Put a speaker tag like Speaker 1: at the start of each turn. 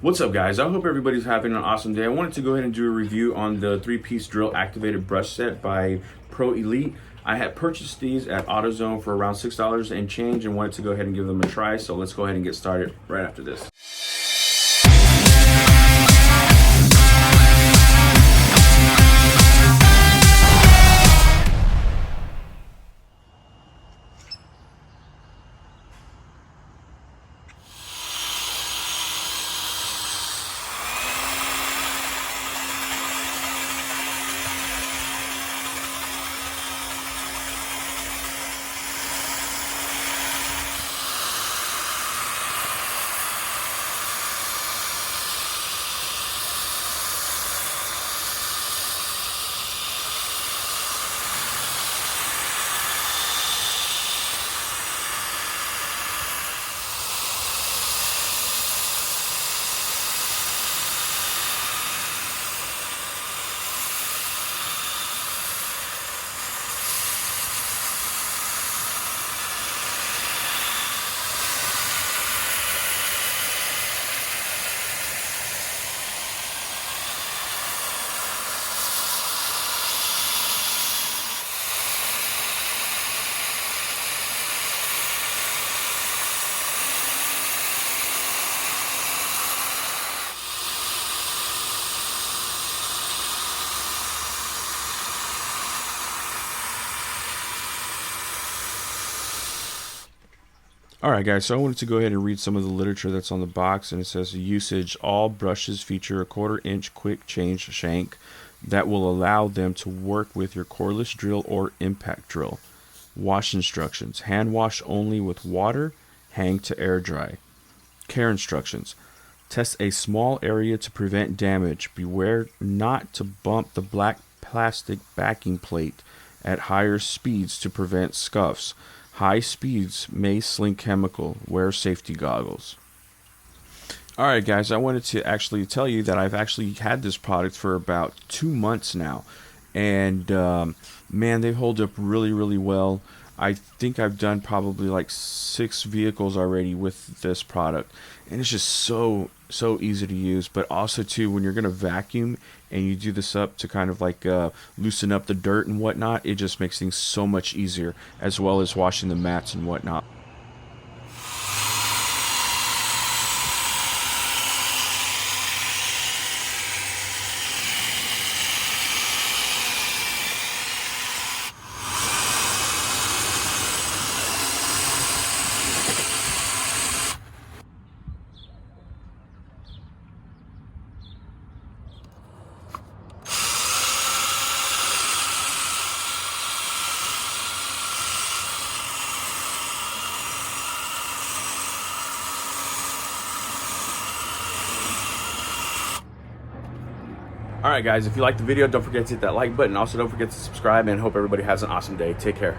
Speaker 1: What's up, guys? I hope everybody's having an awesome day. I wanted to go ahead and do a review on the 3-piece drill activated brush set by Pro Elite. I had purchased these at AutoZone for around $6 and change and wanted to go ahead and give them a try. So let's go ahead and get started right after this. Alright guys, so I wanted to go ahead and read some of the literature that's on the box, and it says usage: all brushes feature a 1/4 inch quick change shank that will allow them to work with your cordless drill or impact drill. Wash instructions: hand wash only with water, hang to air dry. Care instructions: test a small area to prevent damage. Beware not to bump the black plastic backing plate at higher speeds to prevent scuffs. High speeds may sling chemical. Wear safety goggles. Alright guys, I wanted to actually tell you that I've actually had this product for about 2 months now, and man, they hold up really well. I think I've done probably like 6 vehicles already with this product, and it's just so easy to use. But also too, when you're gonna vacuum and you do this up to kind of like loosen up the dirt and whatnot, it just makes things so much easier, as well as washing the mats and whatnot. Alright guys, if you liked the video, don't forget to hit that like button. Also, don't forget to subscribe, and hope everybody has an awesome day. Take care.